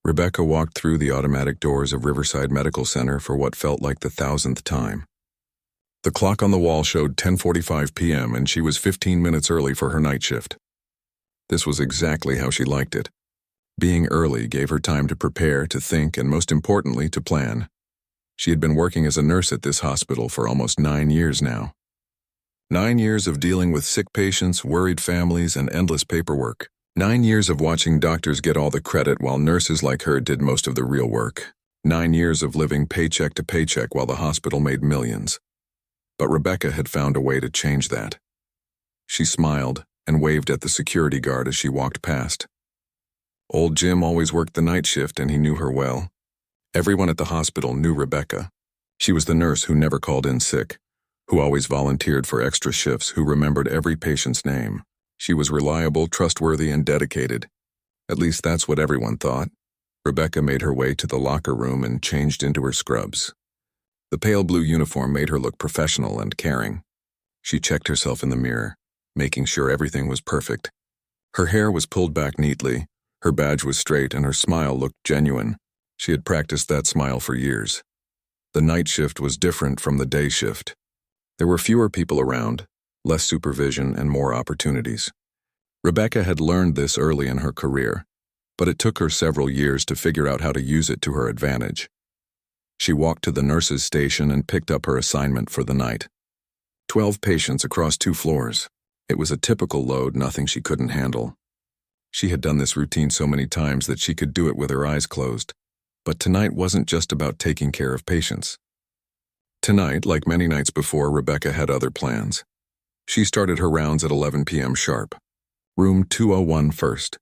Rebecca walked through the automatic doors of Riverside Medical Center for what felt like the 1,000th time. The clock on the wall showed 10:45 p.m. and she was 15 minutes early for her night shift. This was exactly how she liked it. Being early gave her time to prepare, to think, and most importantly, to plan. She had been working as a nurse at this hospital for almost 9 years now. 9 years of dealing with sick patients, worried families, and endless paperwork. 9 years of watching doctors get all the credit while nurses like her did most of the real work. 9 years of living paycheck to paycheck while the hospital made millions. But Rebecca had found a way to change that. She smiled and waved at the security guard as she walked past. Old Jim always worked the night shift and he knew her well. Everyone at the hospital knew Rebecca. She was the nurse who never called in sick, who always volunteered for extra shifts, who remembered every patient's name. She was reliable, trustworthy, and dedicated. At least that's what everyone thought. Rebecca made her way to the locker room and changed into her scrubs. The pale blue uniform made her look professional and caring. She checked herself in the mirror, making sure everything was perfect. Her hair was pulled back neatly, her badge was straight, and her smile looked genuine. She had practiced that smile for years. The night shift was different from the day shift. There were fewer people around, less supervision, and more opportunities. Rebecca had learned this early in her career, but it took her several years to figure out how to use it to her advantage. She walked to the nurse's station and picked up her assignment for the night. 12 patients across 2 floors. It was a typical load, nothing she couldn't handle. She had done this routine so many times that she could do it with her eyes closed. But tonight wasn't just about taking care of patients. Tonight, like many nights before, Rebecca had other plans. She started her rounds at 11 p.m. sharp. Room 201 first.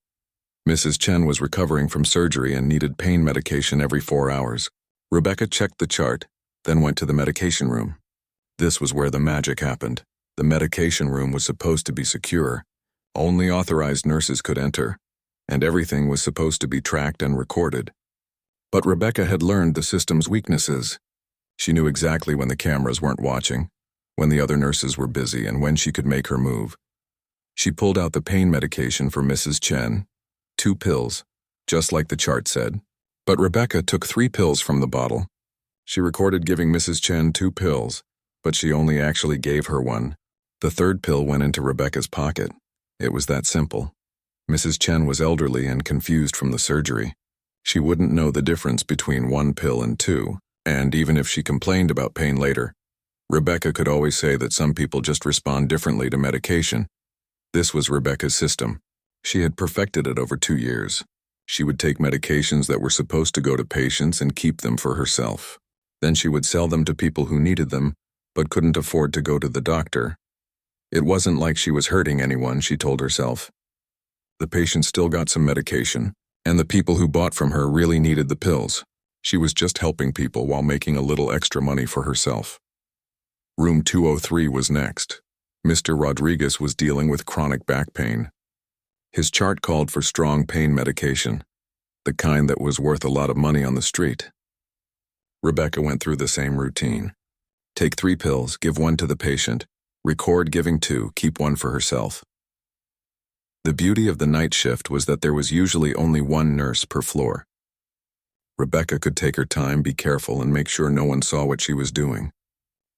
Mrs. Chen was recovering from surgery and needed pain medication every 4 hours. Rebecca checked the chart, then went to the medication room. This was where the magic happened. The medication room was supposed to be secure. Only authorized nurses could enter, and everything was supposed to be tracked and recorded. But Rebecca had learned the system's weaknesses. She knew exactly when the cameras weren't watching, when the other nurses were busy, and when she could make her move. She pulled out the pain medication for Mrs. Chen, 2 pills, just like the chart said. But Rebecca took 3 pills from the bottle. She recorded giving Mrs. Chen 2 pills, but she only actually gave her 1. The 3rd pill went into Rebecca's pocket. It was that simple. Mrs. Chen was elderly and confused from the surgery. She wouldn't know the difference between 1 pill and 2, and even if she complained about pain later, Rebecca could always say that some people just respond differently to medication. This was Rebecca's system. She had perfected it over 2 years. She would take medications that were supposed to go to patients and keep them for herself. Then she would sell them to people who needed them, but couldn't afford to go to the doctor. It wasn't like she was hurting anyone, she told herself. The patient still got some medication, and the people who bought from her really needed the pills. She was just helping people while making a little extra money for herself. Room 203 was next. Mr. Rodriguez was dealing with chronic back pain. His chart called for strong pain medication, the kind that was worth a lot of money on the street. Rebecca went through the same routine. Take 3 pills, give 1 to the patient, record giving 2, keep 1 for herself. The beauty of the night shift was that there was usually only 1 nurse per floor. Rebecca could take her time, be careful, and make sure no one saw what she was doing.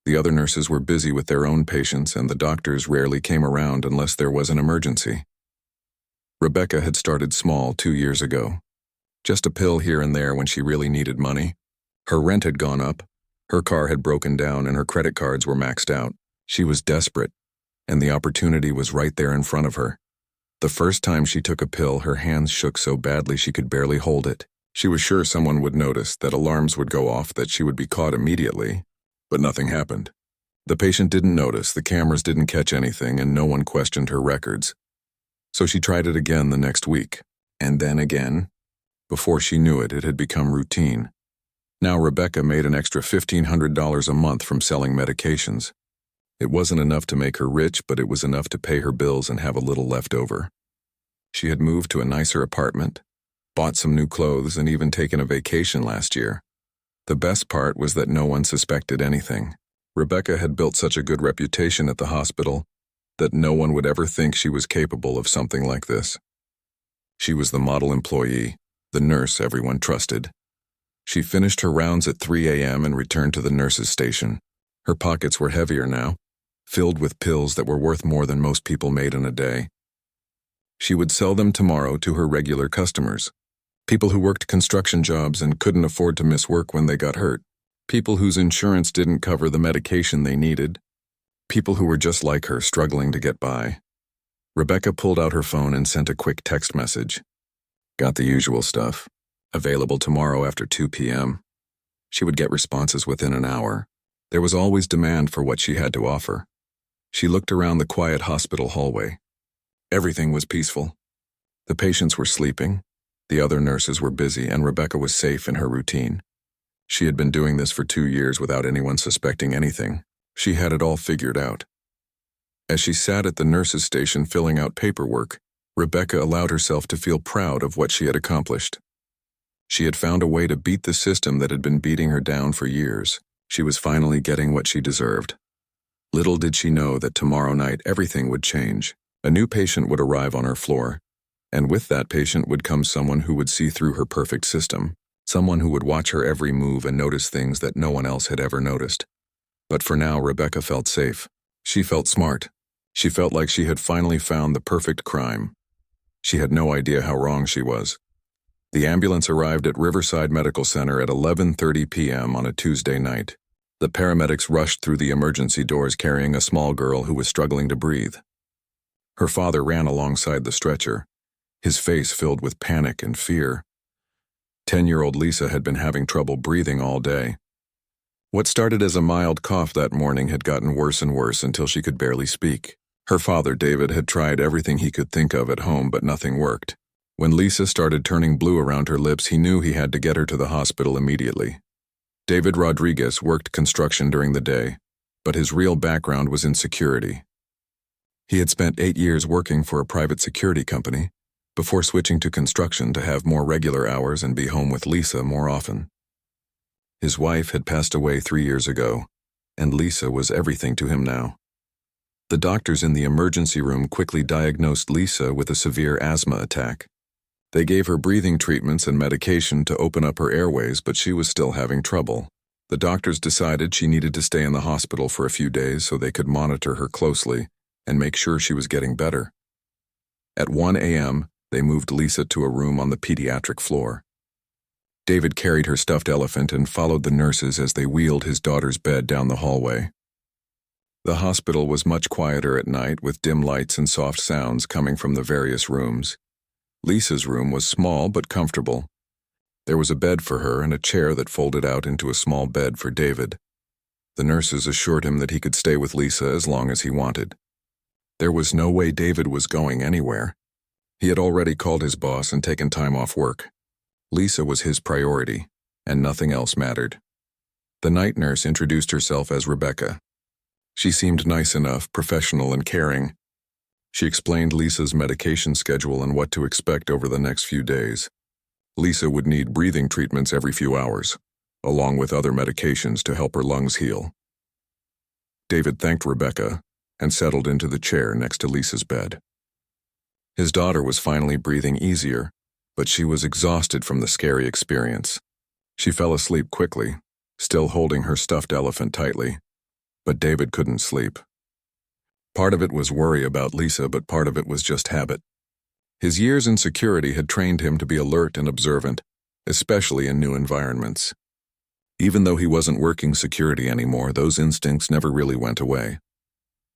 The other nurses were busy with their own patients, and the doctors rarely came around unless there was an emergency. Rebecca had started small 2 years ago. Just a pill here and there when she really needed money. Her rent had gone up, her car had broken down, and her credit cards were maxed out. She was desperate, and the opportunity was right there in front of her. The first time she took a pill, her hands shook so badly she could barely hold it. She was sure someone would notice, that alarms would go off, that she would be caught immediately, but nothing happened. The patient didn't notice, the cameras didn't catch anything, and no one questioned her records. So she tried it again the next week, and then again. Before she knew it, it had become routine. Now Rebecca made an extra $1,500 a month from selling medications. It wasn't enough to make her rich, but it was enough to pay her bills and have a little left over. She had moved to a nicer apartment, bought some new clothes, and even taken a vacation last year. The best part was that no one suspected anything. Rebecca had built such a good reputation at the hospital that no one would ever think she was capable of something like this. She was the model employee, the nurse everyone trusted. She finished her rounds at 3 a.m. and returned to the nurse's station. Her pockets were heavier now, filled with pills that were worth more than most people made in a day. She would sell them tomorrow to her regular customers. People who worked construction jobs and couldn't afford to miss work when they got hurt. People whose insurance didn't cover the medication they needed. People who were just like her, struggling to get by. Rebecca pulled out her phone and sent a quick text message. Got the usual stuff. Available tomorrow after 2 p.m. She would get responses within an hour. There was always demand for what she had to offer. She looked around the quiet hospital hallway. Everything was peaceful. The patients were sleeping, the other nurses were busy, and Rebecca was safe in her routine. She had been doing this for 2 years without anyone suspecting anything. She had it all figured out. As she sat at the nurse's station filling out paperwork, Rebecca allowed herself to feel proud of what she had accomplished. She had found a way to beat the system that had been beating her down for years. She was finally getting what she deserved. Little did she know that tomorrow night everything would change. A new patient would arrive on her floor, and with that patient would come someone who would see through her perfect system, someone who would watch her every move and notice things that no one else had ever noticed. But for now, Rebecca felt safe. She felt smart. She felt like she had finally found the perfect crime. She had no idea how wrong she was. The ambulance arrived at Riverside Medical Center at 11:30 p.m. on a Tuesday night. The paramedics rushed through the emergency doors carrying a small girl who was struggling to breathe. Her father ran alongside the stretcher, his face filled with panic and fear. 10-year-old Lisa had been having trouble breathing all day. What started as a mild cough that morning had gotten worse and worse until she could barely speak. Her father, David, had tried everything he could think of at home, but nothing worked. When Lisa started turning blue around her lips, he knew he had to get her to the hospital immediately. David Rodriguez worked construction during the day, but his real background was in security. He had spent 8 years working for a private security company before switching to construction to have more regular hours and be home with Lisa more often. His wife had passed away 3 years ago, and Lisa was everything to him now. The doctors in the emergency room quickly diagnosed Lisa with a severe asthma attack. They gave her breathing treatments and medication to open up her airways, but she was still having trouble. The doctors decided she needed to stay in the hospital for a few days so they could monitor her closely and make sure she was getting better. At 1 a.m., they moved Lisa to a room on the pediatric floor. David carried her stuffed elephant and followed the nurses as they wheeled his daughter's bed down the hallway. The hospital was much quieter at night, with dim lights and soft sounds coming from the various rooms. Lisa's room was small but comfortable. There was a bed for her and a chair that folded out into a small bed for David. The nurses assured him that he could stay with Lisa as long as he wanted. There was no way David was going anywhere. He had already called his boss and taken time off work. Lisa was his priority, and nothing else mattered. The night nurse introduced herself as Rebecca. She seemed nice enough, professional and caring. She explained Lisa's medication schedule and what to expect over the next few days. Lisa would need breathing treatments every few hours, along with other medications to help her lungs heal. David thanked Rebecca and settled into the chair next to Lisa's bed. His daughter was finally breathing easier, but she was exhausted from the scary experience. She fell asleep quickly, still holding her stuffed elephant tightly. But David couldn't sleep. Part of it was worry about Lisa, but part of it was just habit. His years in security had trained him to be alert and observant, especially in new environments. Even though he wasn't working security anymore, those instincts never really went away.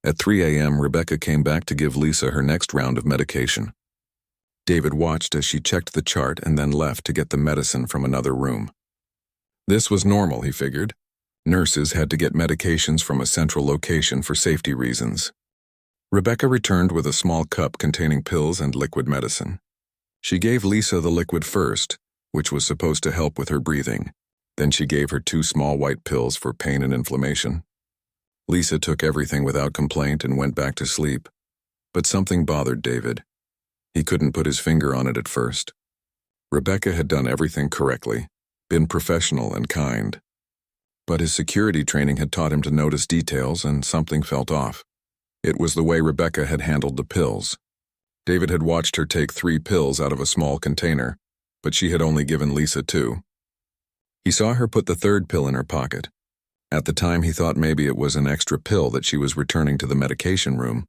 At 3 a.m., Rebecca came back to give Lisa her next round of medication. David watched as she checked the chart and then left to get the medicine from another room. This was normal, he figured. Nurses had to get medications from a central location for safety reasons. Rebecca returned with a small cup containing pills and liquid medicine. She gave Lisa the liquid first, which was supposed to help with her breathing. Then she gave her 2 small white pills for pain and inflammation. Lisa took everything without complaint and went back to sleep. But something bothered David. He couldn't put his finger on it at first. Rebecca had done everything correctly, been professional and kind. But his security training had taught him to notice details, and something felt off. It was the way Rebecca had handled the pills. David had watched her take 3 pills out of a small container, but she had only given Lisa 2. He saw her put the third pill in her pocket. At the time, he thought maybe it was an extra pill that she was returning to the medication room,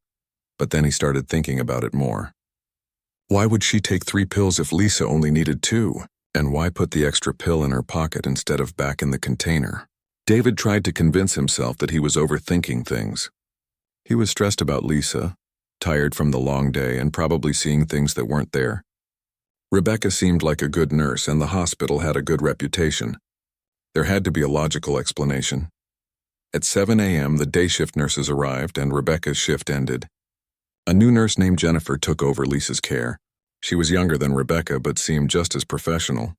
but then he started thinking about it more. Why would she take 3 pills if Lisa only needed 2? And why put the extra pill in her pocket instead of back in the container? David tried to convince himself that he was overthinking things. He was stressed about Lisa, tired from the long day and probably seeing things that weren't there. Rebecca seemed like a good nurse and the hospital had a good reputation. There had to be a logical explanation. At 7 a.m., the day shift nurses arrived and Rebecca's shift ended. A new nurse named Jennifer took over Lisa's care. She was younger than Rebecca but seemed just as professional.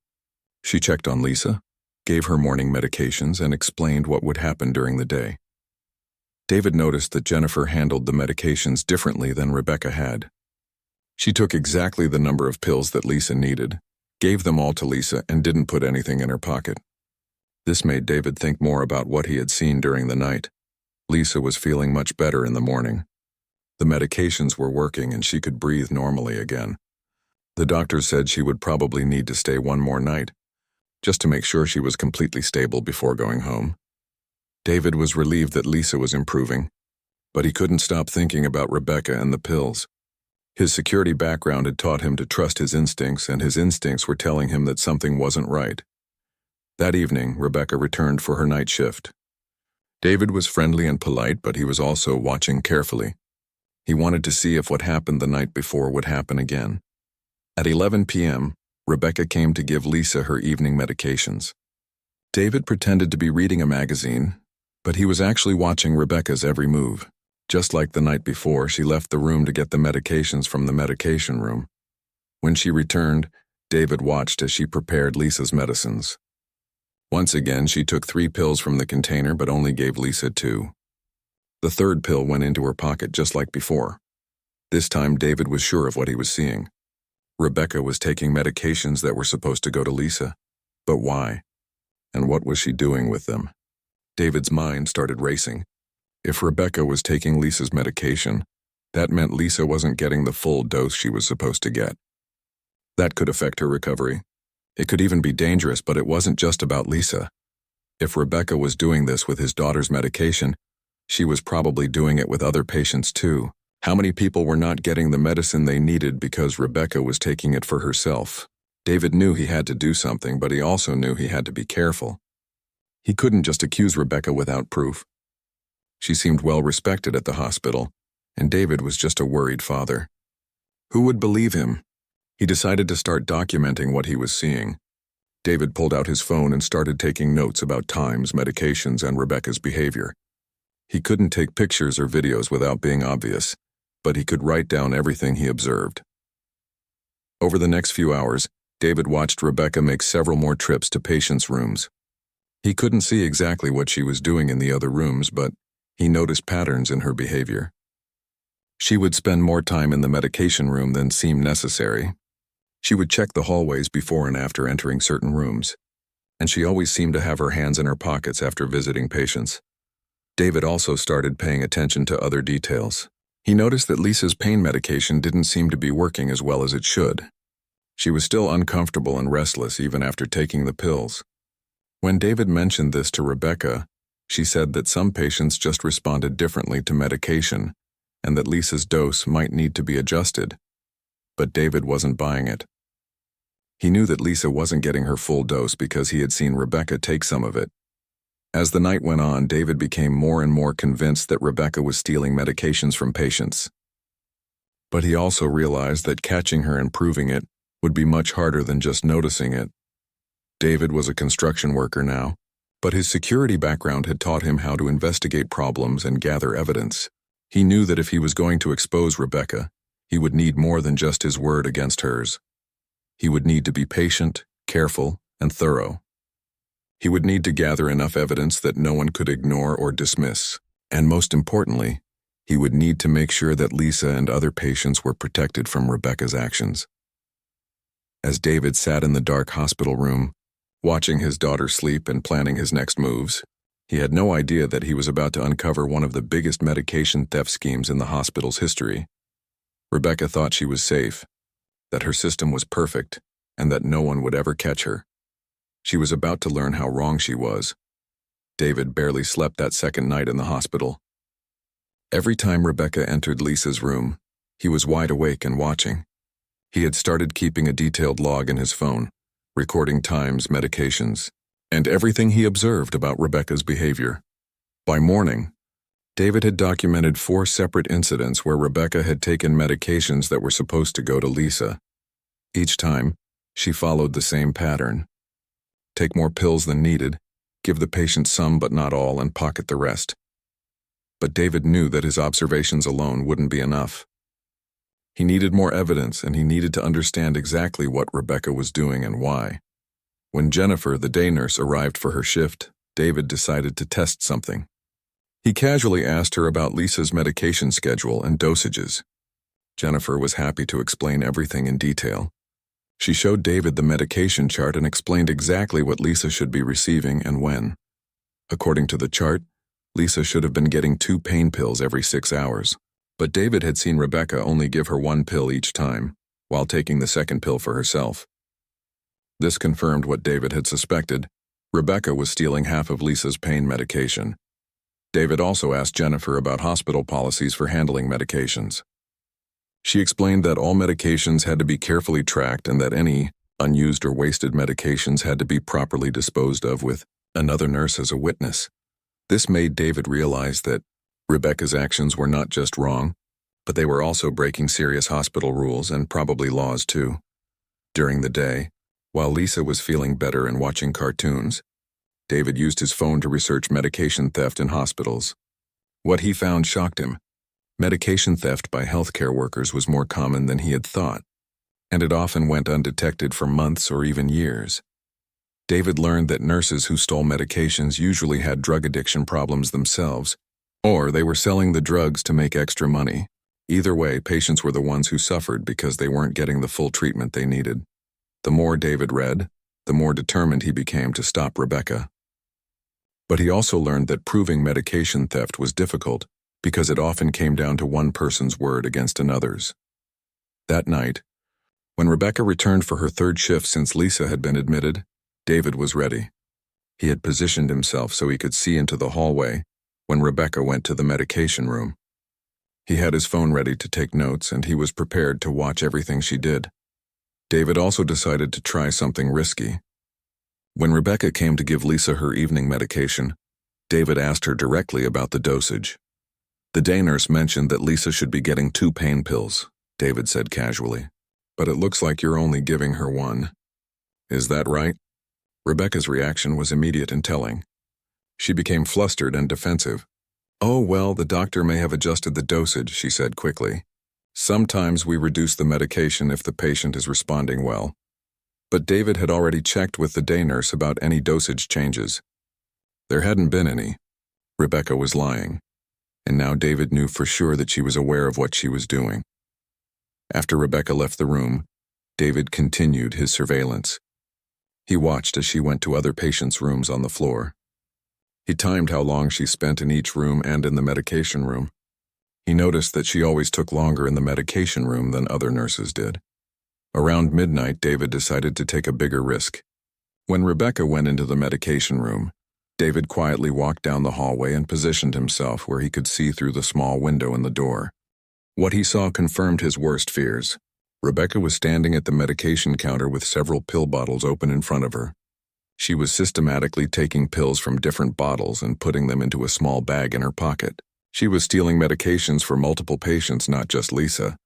She checked on Lisa, gave her morning medications, and explained what would happen during the day. David noticed that Jennifer handled the medications differently than Rebecca had. She took exactly the number of pills that Lisa needed, gave them all to Lisa, and didn't put anything in her pocket. This made David think more about what he had seen during the night. Lisa was feeling much better in the morning. The medications were working and she could breathe normally again. The doctor said she would probably need to stay one more night, just to make sure she was completely stable before going home. David was relieved that Lisa was improving, but he couldn't stop thinking about Rebecca and the pills. His security background had taught him to trust his instincts, and his instincts were telling him that something wasn't right. That evening, Rebecca returned for her night shift. David was friendly and polite, but he was also watching carefully. He wanted to see if what happened the night before would happen again. At 11 p.m., Rebecca came to give Lisa her evening medications. David pretended to be reading a magazine, but he was actually watching Rebecca's every move. Just like the night before, she left the room to get the medications from the medication room. When she returned, David watched as she prepared Lisa's medicines. Once again, she took 3 pills from the container but only gave Lisa 2. The third pill went into her pocket just like before. This time, David was sure of what he was seeing. Rebecca was taking medications that were supposed to go to Lisa. But why? And what was she doing with them? David's mind started racing. If Rebecca was taking Lisa's medication, that meant Lisa wasn't getting the full dose she was supposed to get. That could affect her recovery. It could even be dangerous, but it wasn't just about Lisa. If Rebecca was doing this with his daughter's medication, she was probably doing it with other patients too. How many people were not getting the medicine they needed because Rebecca was taking it for herself? David knew he had to do something, but he also knew he had to be careful. He couldn't just accuse Rebecca without proof. She seemed well respected at the hospital, and David was just a worried father. Who would believe him? He decided to start documenting what he was seeing. David pulled out his phone and started taking notes about times, medications, and Rebecca's behavior. He couldn't take pictures or videos without being obvious, but he could write down everything he observed. Over the next few hours, David watched Rebecca make several more trips to patients' rooms. He couldn't see exactly what she was doing in the other rooms, but he noticed patterns in her behavior. She would spend more time in the medication room than seemed necessary. She would check the hallways before and after entering certain rooms, and she always seemed to have her hands in her pockets after visiting patients. David also started paying attention to other details. He noticed that Lisa's pain medication didn't seem to be working as well as it should. She was still uncomfortable and restless even after taking the pills. When David mentioned this to Rebecca, she said that some patients just responded differently to medication and that Lisa's dose might need to be adjusted. But David wasn't buying it. He knew that Lisa wasn't getting her full dose because he had seen Rebecca take some of it. As the night went on, David became more and more convinced that Rebecca was stealing medications from patients. But he also realized that catching her and proving it would be much harder than just noticing it. David was a construction worker now, but his security background had taught him how to investigate problems and gather evidence. He knew that if he was going to expose Rebecca, he would need more than just his word against hers. He would need to be patient, careful, and thorough. He would need to gather enough evidence that no one could ignore or dismiss. And most importantly, he would need to make sure that Lisa and other patients were protected from Rebecca's actions. As David sat in the dark hospital room, watching his daughter sleep and planning his next moves, he had no idea that he was about to uncover one of the biggest medication theft schemes in the hospital's history. Rebecca thought she was safe, that her system was perfect, and that no one would ever catch her. She was about to learn how wrong she was. David barely slept that second night in the hospital. Every time Rebecca entered Lisa's room, he was wide awake and watching. He had started keeping a detailed log in his phone, recording times, medications, and everything he observed about Rebecca's behavior. By morning, David had documented 4 separate incidents where Rebecca had taken medications that were supposed to go to Lisa. Each time, she followed the same pattern. Take more pills than needed, give the patient some but not all, and pocket the rest. But David knew that his observations alone wouldn't be enough. He needed more evidence, and he needed to understand exactly what Rebecca was doing and why. When Jennifer, the day nurse, arrived for her shift, David decided to test something. He casually asked her about Lisa's medication schedule and dosages. Jennifer was happy to explain everything in detail. She showed David the medication chart and explained exactly what Lisa should be receiving and when. According to the chart, Lisa should have been getting 2 pain pills every 6 hours, but David had seen Rebecca only give her 1 pill each time, while taking the second pill for herself. This confirmed what David had suspected. Rebecca was stealing half of Lisa's pain medication. David also asked Jennifer about hospital policies for handling medications. She explained that all medications had to be carefully tracked and that any unused or wasted medications had to be properly disposed of with another nurse as a witness. This made David realize that Rebecca's actions were not just wrong, but they were also breaking serious hospital rules and probably laws too. During the day, while Lisa was feeling better and watching cartoons, David used his phone to research medication theft in hospitals. What he found shocked him. Medication theft by healthcare workers was more common than he had thought, and it often went undetected for months or even years. David learned that nurses who stole medications usually had drug addiction problems themselves, or they were selling the drugs to make extra money. Either way, patients were the ones who suffered because they weren't getting the full treatment they needed. The more David read, the more determined he became to stop Rebecca. But he also learned that proving medication theft was difficult because it often came down to one person's word against another's. That night, when Rebecca returned for her 3rd shift since Lisa had been admitted, David was ready. He had positioned himself so he could see into the hallway when Rebecca went to the medication room. He had his phone ready to take notes, and he was prepared to watch everything she did. David also decided to try something risky. When Rebecca came to give Lisa her evening medication, David asked her directly about the dosage. The day nurse mentioned that Lisa should be getting 2 pain pills, David said casually. But it looks like you're only giving her 1. Is that right? Rebecca's reaction was immediate and telling. She became flustered and defensive. Oh, well, the doctor may have adjusted the dosage, she said quickly. Sometimes we reduce the medication if the patient is responding well. But David had already checked with the day nurse about any dosage changes. There hadn't been any. Rebecca was lying. And now David knew for sure that she was aware of what she was doing. After Rebecca left the room, David continued his surveillance. He watched as she went to other patients' rooms on the floor. He timed how long she spent in each room and in the medication room. He noticed that she always took longer in the medication room than other nurses did. Around midnight, David decided to take a bigger risk. When Rebecca went into the medication room, David quietly walked down the hallway and positioned himself where he could see through the small window in the door. What he saw confirmed his worst fears. Rebecca was standing at the medication counter with several pill bottles open in front of her. She was systematically taking pills from different bottles and putting them into a small bag in her pocket. She was stealing medications for multiple patients, not just Lisa.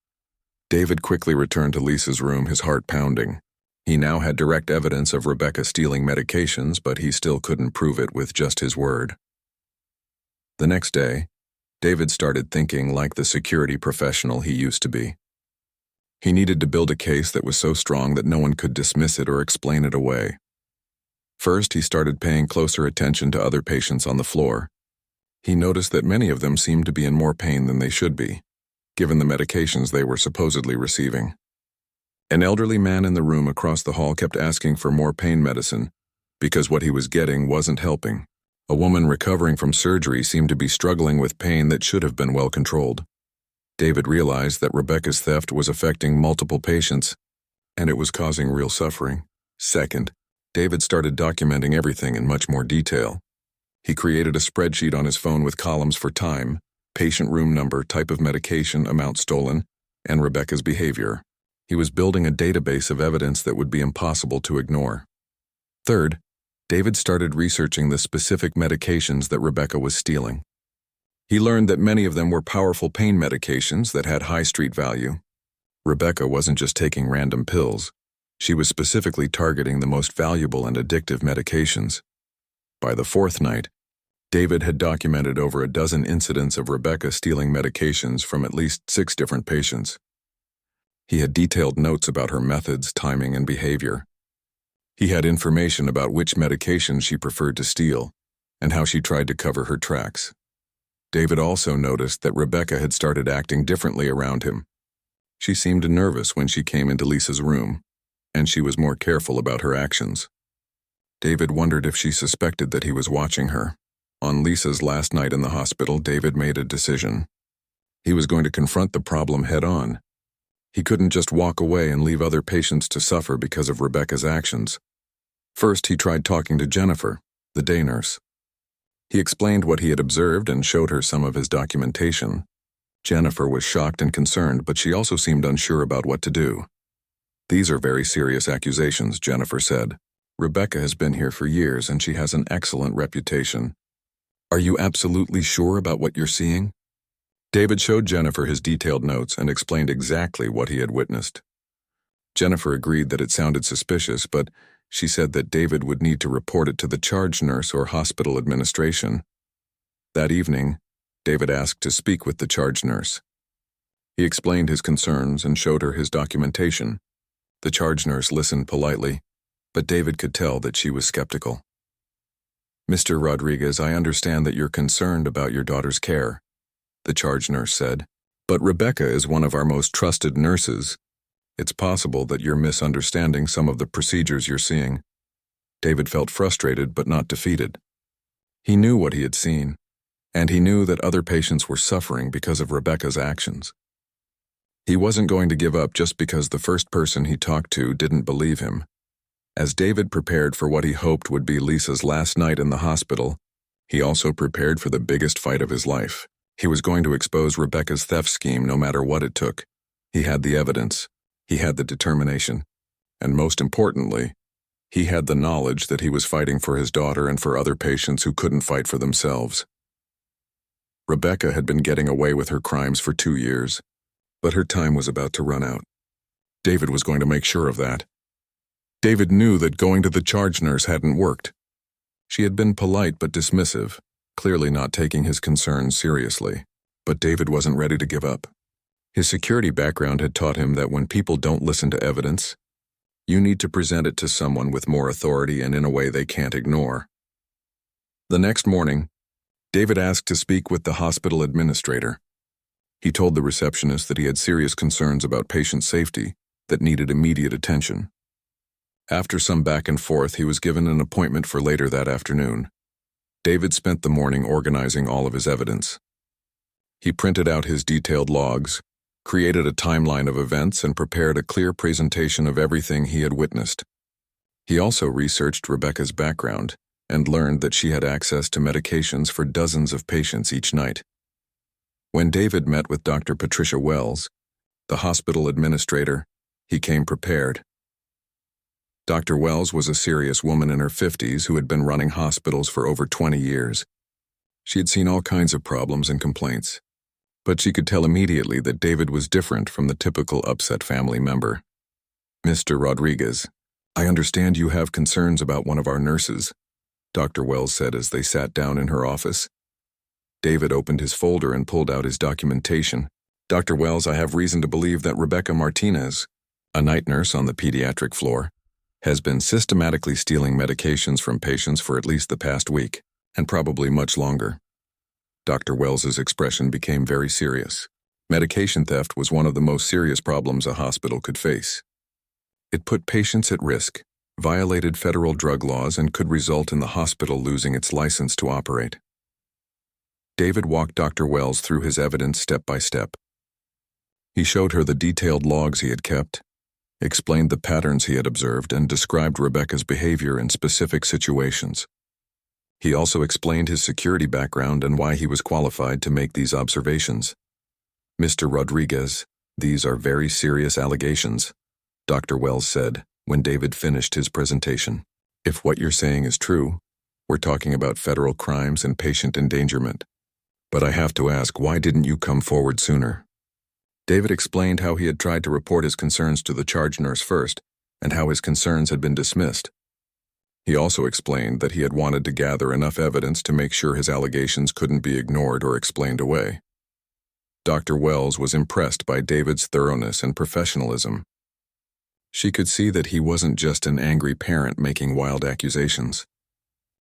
David quickly returned to Lisa's room, his heart pounding. He now had direct evidence of Rebecca stealing medications, but he still couldn't prove it with just his word. The next day, David started thinking like the security professional he used to be. He needed to build a case that was so strong that no one could dismiss it or explain it away. First, he started paying closer attention to other patients on the floor. He noticed that many of them seemed to be in more pain than they should be, given the medications they were supposedly receiving. An elderly man in the room across the hall kept asking for more pain medicine because what he was getting wasn't helping. A woman recovering from surgery seemed to be struggling with pain that should have been well controlled. David realized that Rebecca's theft was affecting multiple patients. and it was causing real suffering. Second, David started documenting everything in much more detail. He created a spreadsheet on his phone with columns for time, patient room number, type of medication, amount stolen, and Rebecca's behavior. He was building a database of evidence that would be impossible to ignore. Third, David started researching the specific medications that Rebecca was stealing. He learned that many of them were powerful pain medications that had high street value. Rebecca wasn't just taking random pills. She was specifically targeting the most valuable and addictive medications. By the fourth night, David had documented over a dozen incidents of Rebecca stealing medications from at least 6 different patients. He had detailed notes about her methods, timing, and behavior. He had information about which medications she preferred to steal and how she tried to cover her tracks. David also noticed that Rebecca had started acting differently around him. She seemed nervous when she came into Lisa's room, and she was more careful about her actions. David wondered if she suspected that he was watching her. On Lisa's last night in the hospital, David made a decision. He was going to confront the problem head-on. He couldn't just walk away and leave other patients to suffer because of Rebecca's actions. First, he tried talking to Jennifer, the day nurse. He explained what he had observed and showed her some of his documentation. Jennifer was shocked and concerned, but she also seemed unsure about what to do. "These are very serious accusations," Jennifer said. "Rebecca has been here for years and she has an excellent reputation. Are you absolutely sure about what you're seeing?" David showed Jennifer his detailed notes and explained exactly what he had witnessed. Jennifer agreed that it sounded suspicious, but she said that David would need to report it to the charge nurse or hospital administration. That evening, David asked to speak with the charge nurse. He explained his concerns and showed her his documentation. The charge nurse listened politely, but David could tell that she was skeptical. "Mr. Rodriguez, I understand that you're concerned about your daughter's care," the charge nurse said, "but Rebecca is one of our most trusted nurses. It's possible that you're misunderstanding some of the procedures you're seeing." David felt frustrated but not defeated. He knew what he had seen, and he knew that other patients were suffering because of Rebecca's actions. He wasn't going to give up just because the first person he talked to didn't believe him. As David prepared for what he hoped would be Lisa's last night in the hospital, he also prepared for the biggest fight of his life. He was going to expose Rebecca's theft scheme no matter what it took. He had the evidence, he had the determination, and most importantly, he had the knowledge that he was fighting for his daughter and for other patients who couldn't fight for themselves. Rebecca had been getting away with her crimes for 2 years, but her time was about to run out. David was going to make sure of that. David knew that going to the charge nurse hadn't worked. She had been polite but dismissive, clearly not taking his concerns seriously. But David wasn't ready to give up. His security background had taught him that when people don't listen to evidence, you need to present it to someone with more authority and in a way they can't ignore. The next morning, David asked to speak with the hospital administrator. He told the receptionist that he had serious concerns about patient safety that needed immediate attention. After some back and forth, he was given an appointment for later that afternoon. David spent the morning organizing all of his evidence. He printed out his detailed logs, created a timeline of events, and prepared a clear presentation of everything he had witnessed. He also researched Rebecca's background and learned that she had access to medications for dozens of patients each night. When David met with Dr. Patricia Wells, the hospital administrator, he came prepared. Dr. Wells was a serious woman in her 50s who had been running hospitals for over 20 years. She had seen all kinds of problems and complaints, but she could tell immediately that David was different from the typical upset family member. "Mr. Rodriguez, I understand you have concerns about one of our nurses," Dr. Wells said as they sat down in her office. David opened his folder and pulled out his documentation. "Dr. Wells, I have reason to believe that Rebecca Martinez, a night nurse on the pediatric floor, has been systematically stealing medications from patients for at least the past week, and probably much longer." Dr. Wells's expression became very serious. Medication theft was one of the most serious problems a hospital could face. It put patients at risk, violated federal drug laws, and could result in the hospital losing its license to operate. David walked Dr. Wells through his evidence step by step. He showed her the detailed logs he had kept, explained the patterns he had observed, and described Rebecca's behavior in specific situations. He also explained his security background and why he was qualified to make these observations. "Mr. Rodriguez, these are very serious allegations," Dr. Wells said when David finished his presentation. "If what you're saying is true, we're talking about federal crimes and patient endangerment. But I have to ask, why didn't you come forward sooner?" David explained how he had tried to report his concerns to the charge nurse first, and how his concerns had been dismissed. He also explained that he had wanted to gather enough evidence to make sure his allegations couldn't be ignored or explained away. Dr. Wells was impressed by David's thoroughness and professionalism. She could see that he wasn't just an angry parent making wild accusations.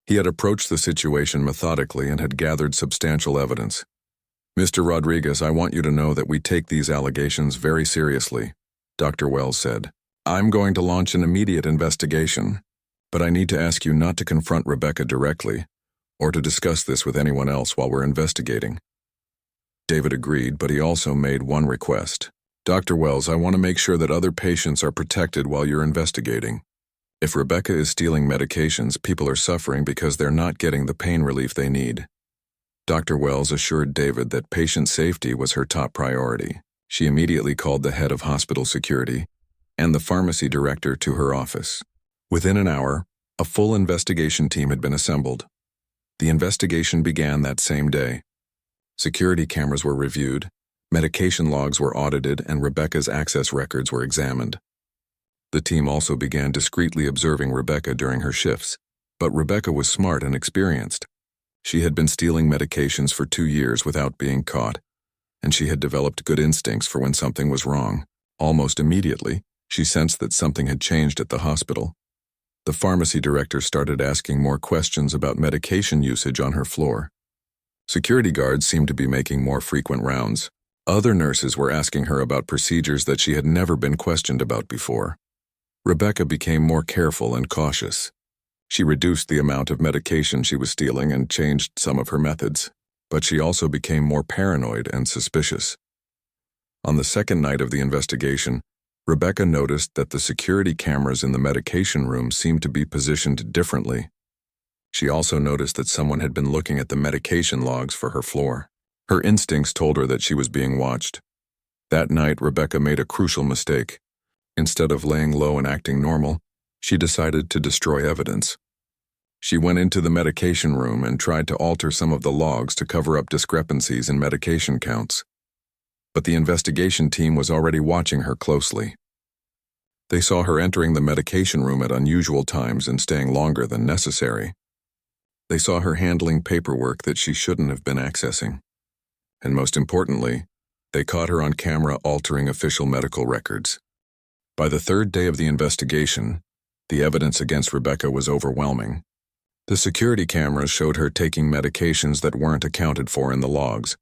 He had approached the situation methodically and had gathered substantial evidence. "Mr. Rodriguez, I want you to know that we take these allegations very seriously," Dr. Wells said. "I'm going to launch an immediate investigation, but I need to ask you not to confront Rebecca directly or to discuss this with anyone else while we're investigating." David agreed, but he also made one request. "Dr. Wells, I want to make sure that other patients are protected while you're investigating. If Rebecca is stealing medications, people are suffering because they're not getting the pain relief they need." Dr. Wells assured David that patient safety was her top priority. She immediately called the head of hospital security and the pharmacy director to her office. Within an hour, a full investigation team had been assembled. The investigation began that same day. Security cameras were reviewed, medication logs were audited, and Rebecca's access records were examined. The team also began discreetly observing Rebecca during her shifts, but Rebecca was smart and experienced. She had been stealing medications for 2 years without being caught, and she had developed good instincts for when something was wrong. Almost immediately, she sensed that something had changed at the hospital. The pharmacy director started asking more questions about medication usage on her floor. Security guards seemed to be making more frequent rounds. Other nurses were asking her about procedures that she had never been questioned about before. Rebecca became more careful and cautious. She reduced the amount of medication she was stealing and changed some of her methods, but she also became more paranoid and suspicious. On the second night of the investigation, Rebecca noticed that the security cameras in the medication room seemed to be positioned differently. She also noticed that someone had been looking at the medication logs for her floor. Her instincts told her that she was being watched. That night, Rebecca made a crucial mistake. Instead of laying low and acting normal, she decided to destroy evidence. She went into the medication room and tried to alter some of the logs to cover up discrepancies in medication counts. But the investigation team was already watching her closely. They saw her entering the medication room at unusual times and staying longer than necessary. They saw her handling paperwork that she shouldn't have been accessing. And most importantly, they caught her on camera altering official medical records. By the third day of the investigation, the evidence against Rebecca was overwhelming. The security cameras showed her taking medications that weren't accounted for in the logs.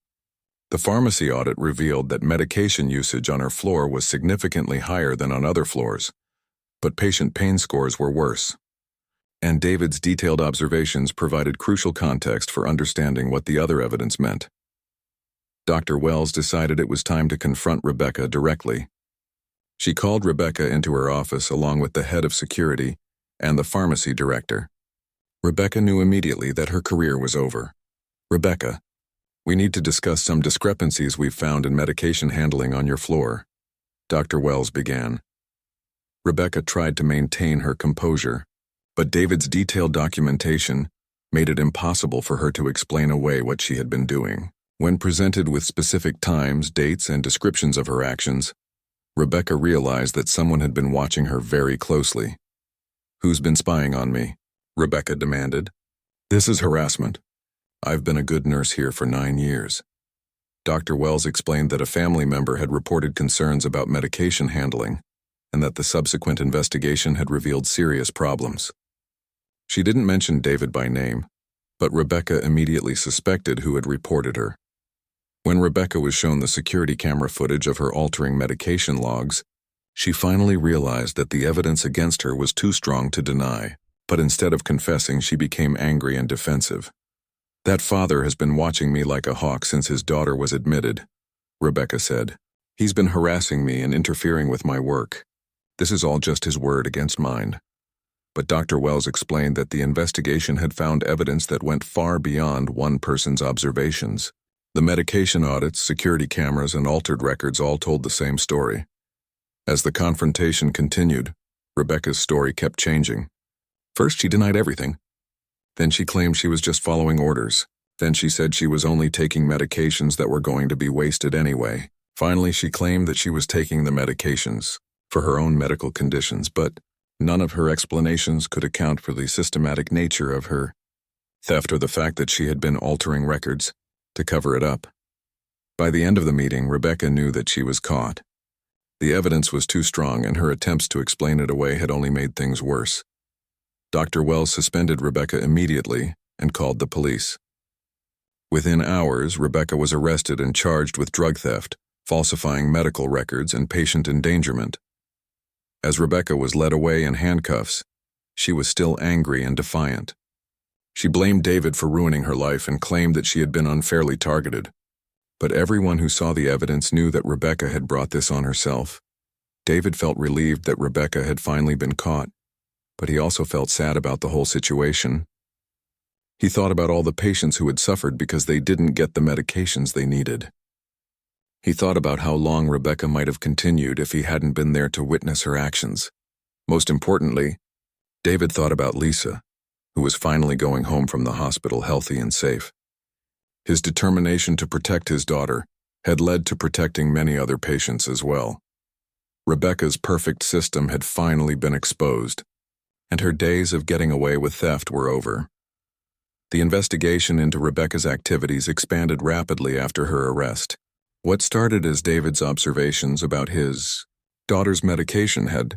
The pharmacy audit revealed that medication usage on her floor was significantly higher than on other floors, but patient pain scores were worse. And David's detailed observations provided crucial context for understanding what the other evidence meant. Dr. Wells decided it was time to confront Rebecca directly. She called Rebecca into her office along with the head of security and the pharmacy director. Rebecca knew immediately that her career was over. "Rebecca, we need to discuss some discrepancies we've found in medication handling on your floor," Dr. Wells began. Rebecca tried to maintain her composure, but David's detailed documentation made it impossible for her to explain away what she had been doing. When presented with specific times, dates, and descriptions of her actions, Rebecca realized that someone had been watching her very closely. "Who's been spying on me?" Rebecca demanded. "This is harassment. I've been a good nurse here for 9 years." Dr. Wells explained that a family member had reported concerns about medication handling and that the subsequent investigation had revealed serious problems. She didn't mention David by name, but Rebecca immediately suspected who had reported her. When Rebecca was shown the security camera footage of her altering medication logs, she finally realized that the evidence against her was too strong to deny, but instead of confessing, she became angry and defensive. "That father has been watching me like a hawk since his daughter was admitted," Rebecca said. "He's been harassing me and interfering with my work. This is all just his word against mine. But Dr. Wells explained that the investigation had found evidence that went far beyond one person's observations. The medication audits, security cameras, and altered records all told the same story. As the confrontation continued, Rebecca's story kept changing. First, she denied everything. Then she claimed she was just following orders. Then she said she was only taking medications that were going to be wasted anyway. Finally, she claimed that she was taking the medications for her own medical conditions, but none of her explanations could account for the systematic nature of her theft or the fact that she had been altering records to cover it up. By the end of the meeting, Rebecca knew that she was caught. The evidence was too strong, and her attempts to explain it away had only made things worse. Dr. Wells suspended Rebecca immediately and called the police. Within hours, Rebecca was arrested and charged with drug theft, falsifying medical records, and patient endangerment. As Rebecca was led away in handcuffs, she was still angry and defiant. She blamed David for ruining her life and claimed that she had been unfairly targeted. But everyone who saw the evidence knew that Rebecca had brought this on herself. David felt relieved that Rebecca had finally been caught, but he also felt sad about the whole situation. He thought about all the patients who had suffered because they didn't get the medications they needed. He thought about how long Rebecca might have continued if he hadn't been there to witness her actions. Most importantly, David thought about Lisa, who was finally going home from the hospital healthy and safe. His determination to protect his daughter had led to protecting many other patients as well. Rebecca's perfect system had finally been exposed, and her days of getting away with theft were over. The investigation into Rebecca's activities expanded rapidly after her arrest. What started as David's observations about his daughter's medication had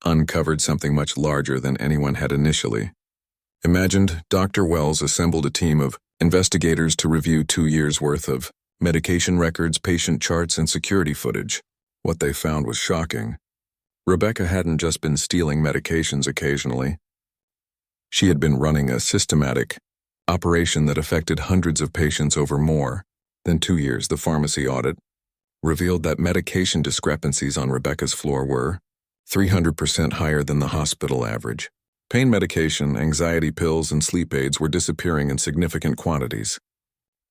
uncovered something much larger than anyone had initially imagined. Dr. Wells assembled a team of investigators to review 2 years' worth of medication records, patient charts, and security footage. What they found was shocking. Rebecca hadn't just been stealing medications occasionally. She had been running a systematic operation that affected hundreds of patients over more than 2 years. The pharmacy audit revealed that medication discrepancies on Rebecca's floor were 300% higher than the hospital average. Pain medication, anxiety pills, and sleep aids were disappearing in significant quantities,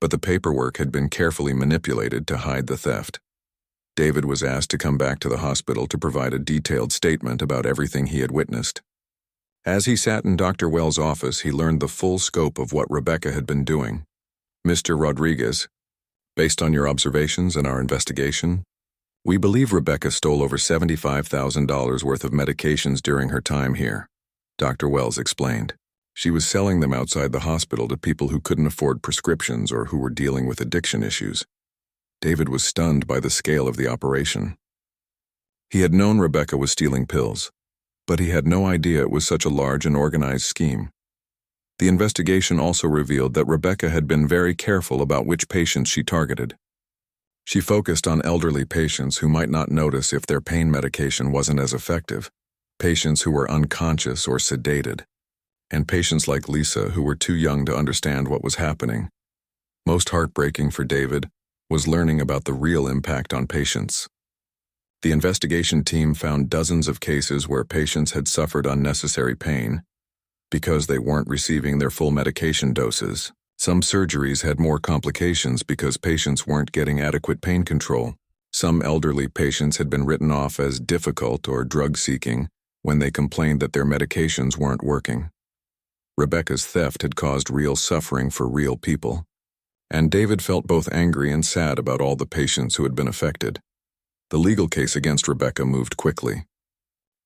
but the paperwork had been carefully manipulated to hide the theft. David was asked to come back to the hospital to provide a detailed statement about everything he had witnessed. As he sat in Dr. Wells' office, he learned the full scope of what Rebecca had been doing. "Mr. Rodriguez, based on your observations and our investigation, we believe Rebecca stole over $75,000 worth of medications during her time here," Dr. Wells explained. "She was selling them outside the hospital to people who couldn't afford prescriptions or who were dealing with addiction issues." David was stunned by the scale of the operation. He had known Rebecca was stealing pills, but he had no idea it was such a large and organized scheme. The investigation also revealed that Rebecca had been very careful about which patients she targeted. She focused on elderly patients who might not notice if their pain medication wasn't as effective, patients who were unconscious or sedated, and patients like Lisa who were too young to understand what was happening. Most heartbreaking for David was learning about the real impact on patients. The investigation team found dozens of cases where patients had suffered unnecessary pain because they weren't receiving their full medication doses. Some surgeries had more complications because patients weren't getting adequate pain control. Some elderly patients had been written off as difficult or drug-seeking when they complained that their medications weren't working. Rebecca's theft had caused real suffering for real people, and David felt both angry and sad about all the patients who had been affected. The legal case against Rebecca moved quickly.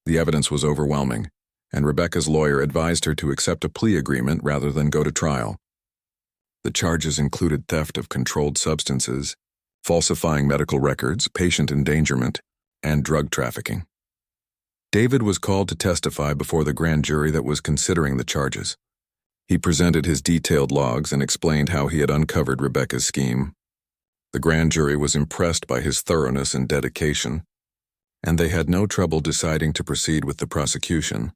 The evidence was overwhelming, and Rebecca's lawyer advised her to accept a plea agreement rather than go to trial. The charges included theft of controlled substances, falsifying medical records, patient endangerment, and drug trafficking. David was called to testify before the grand jury that was considering the charges. He presented his detailed logs and explained how he had uncovered Rebecca's scheme. The grand jury was impressed by his thoroughness and dedication, and they had no trouble deciding to proceed with the prosecution.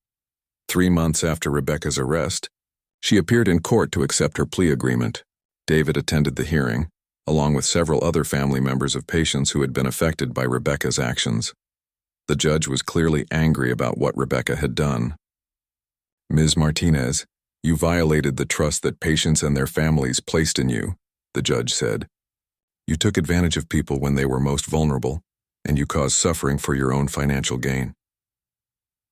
3 months after Rebecca's arrest, she appeared in court to accept her plea agreement. David attended the hearing, along with several other family members of patients who had been affected by Rebecca's actions. The judge was clearly angry about what Rebecca had done. "Ms. Martinez, you violated the trust that patients and their families placed in you," the judge said. "You took advantage of people when they were most vulnerable, and you caused suffering for your own financial gain."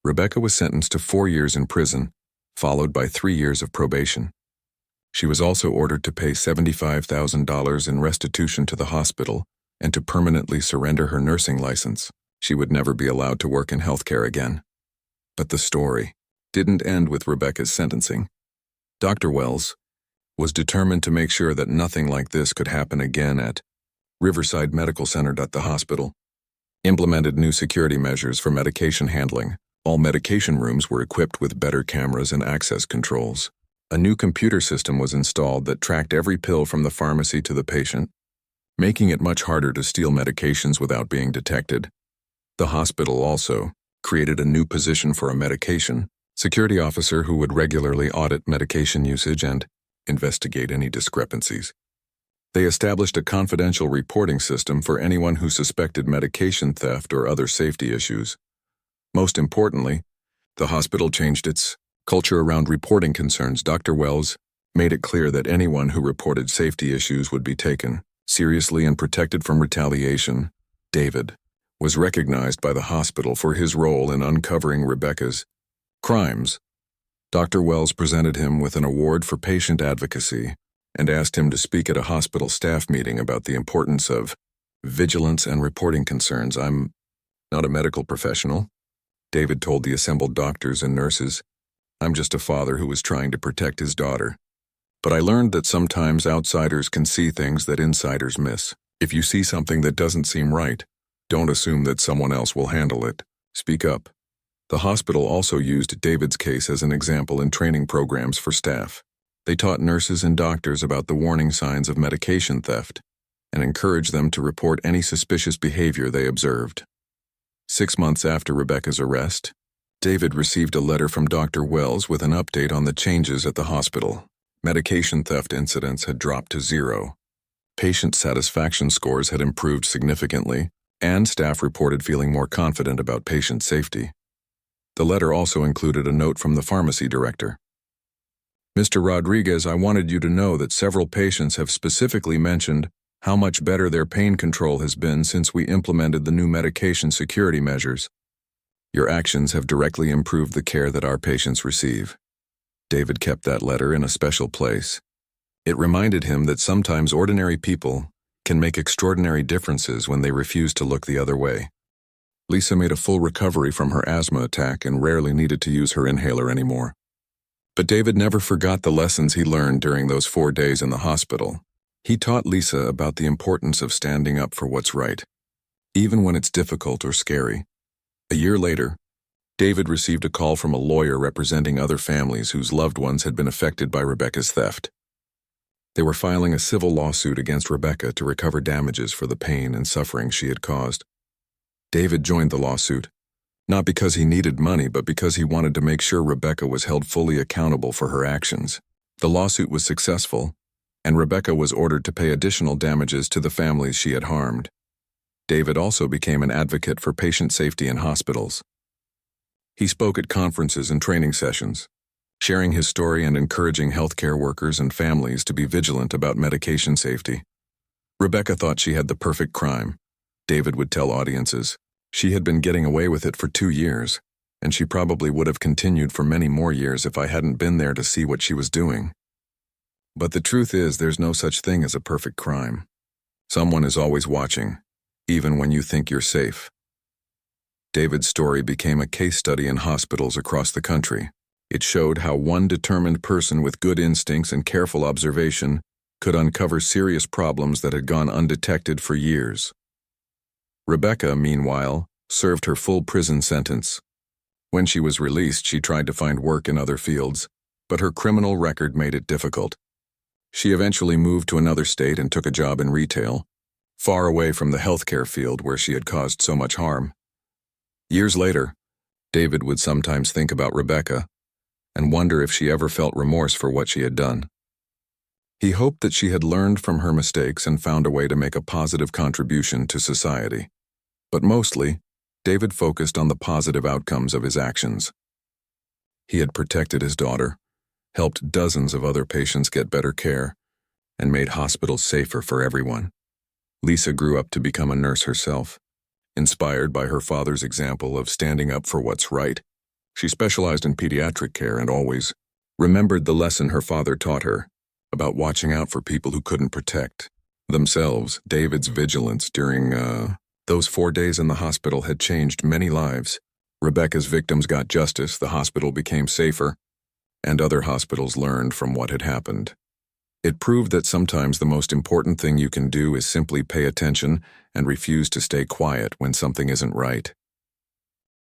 Rebecca was sentenced to 4 years in prison, followed by 3 years of probation. She was also ordered to pay $75,000 in restitution to the hospital and to permanently surrender her nursing license. She would never be allowed to work in healthcare again. But the story didn't end with Rebecca's sentencing. Dr. Wells was determined to make sure that nothing like this could happen again at Riverside Medical Center. The hospital implemented new security measures for medication handling. All medication rooms were equipped with better cameras and access controls. A new computer system was installed that tracked every pill from the pharmacy to the patient, making it much harder to steal medications without being detected. The hospital also created a new position for a medication security officer who would regularly audit medication usage and investigate any discrepancies. They established a confidential reporting system for anyone who suspected medication theft or other safety issues. Most importantly, the hospital changed its culture around reporting concerns. Dr. Wells made it clear that anyone who reported safety issues would be taken seriously and protected from retaliation. David was recognized by the hospital for his role in uncovering Rebecca's crimes. Dr. Wells presented him with an award for patient advocacy and asked him to speak at a hospital staff meeting about the importance of vigilance and reporting concerns. "I'm not a medical professional," David told the assembled doctors and nurses. "I'm just a father who was trying to protect his daughter. But I learned that sometimes outsiders can see things that insiders miss. If you see something that doesn't seem right, don't assume that someone else will handle it. Speak up." The hospital also used David's case as an example in training programs for staff. They taught nurses and doctors about the warning signs of medication theft and encouraged them to report any suspicious behavior they observed. 6 months after Rebecca's arrest, David received a letter from Dr. Wells with an update on the changes at the hospital. Medication theft incidents had dropped to 0. Patient satisfaction scores had improved significantly, and staff reported feeling more confident about patient safety. The letter also included a note from the pharmacy director. "Mr. Rodriguez, I wanted you to know that several patients have specifically mentioned how much better their pain control has been since we implemented the new medication security measures. Your actions have directly improved the care that our patients receive." David kept that letter in a special place. It reminded him that sometimes ordinary people can make extraordinary differences when they refuse to look the other way. Lisa made a full recovery from her asthma attack and rarely needed to use her inhaler anymore. But David never forgot the lessons he learned during those 4 days in the hospital. He taught Lisa about the importance of standing up for what's right, even when it's difficult or scary. A year later, David received a call from a lawyer representing other families whose loved ones had been affected by Rebecca's theft. They were filing a civil lawsuit against Rebecca to recover damages for the pain and suffering she had caused. David joined the lawsuit, not because he needed money, but because he wanted to make sure Rebecca was held fully accountable for her actions. The lawsuit was successful, and Rebecca was ordered to pay additional damages to the families she had harmed. David also became an advocate for patient safety in hospitals. He spoke at conferences and training sessions, sharing his story and encouraging healthcare workers and families to be vigilant about medication safety. Rebecca thought she had the perfect crime, David would tell audiences. She had been getting away with it for 2 years, and she probably would have continued for many more years if I hadn't been there to see what she was doing. But the truth is, there's no such thing as a perfect crime. Someone is always watching, even when you think you're safe. David's story became a case study in hospitals across the country. It showed how one determined person with good instincts and careful observation could uncover serious problems that had gone undetected for years. Rebecca, meanwhile, served her full prison sentence. When she was released, she tried to find work in other fields, but her criminal record made it difficult. She eventually moved to another state and took a job in retail, far away from the healthcare field where she had caused so much harm. Years later, David would sometimes think about Rebecca and wonder if she ever felt remorse for what she had done. He hoped that she had learned from her mistakes and found a way to make a positive contribution to society. But mostly, David focused on the positive outcomes of his actions. He had protected his daughter, helped dozens of other patients get better care, and made hospitals safer for everyone. Lisa grew up to become a nurse herself. Inspired by her father's example of standing up for what's right, she specialized in pediatric care and always remembered the lesson her father taught her about watching out for people who couldn't protect themselves. David's vigilance during those 4 days in the hospital had changed many lives. Rebecca's victims got justice, the hospital became safer, and other hospitals learned from what had happened. It proved that sometimes the most important thing you can do is simply pay attention and refuse to stay quiet when something isn't right.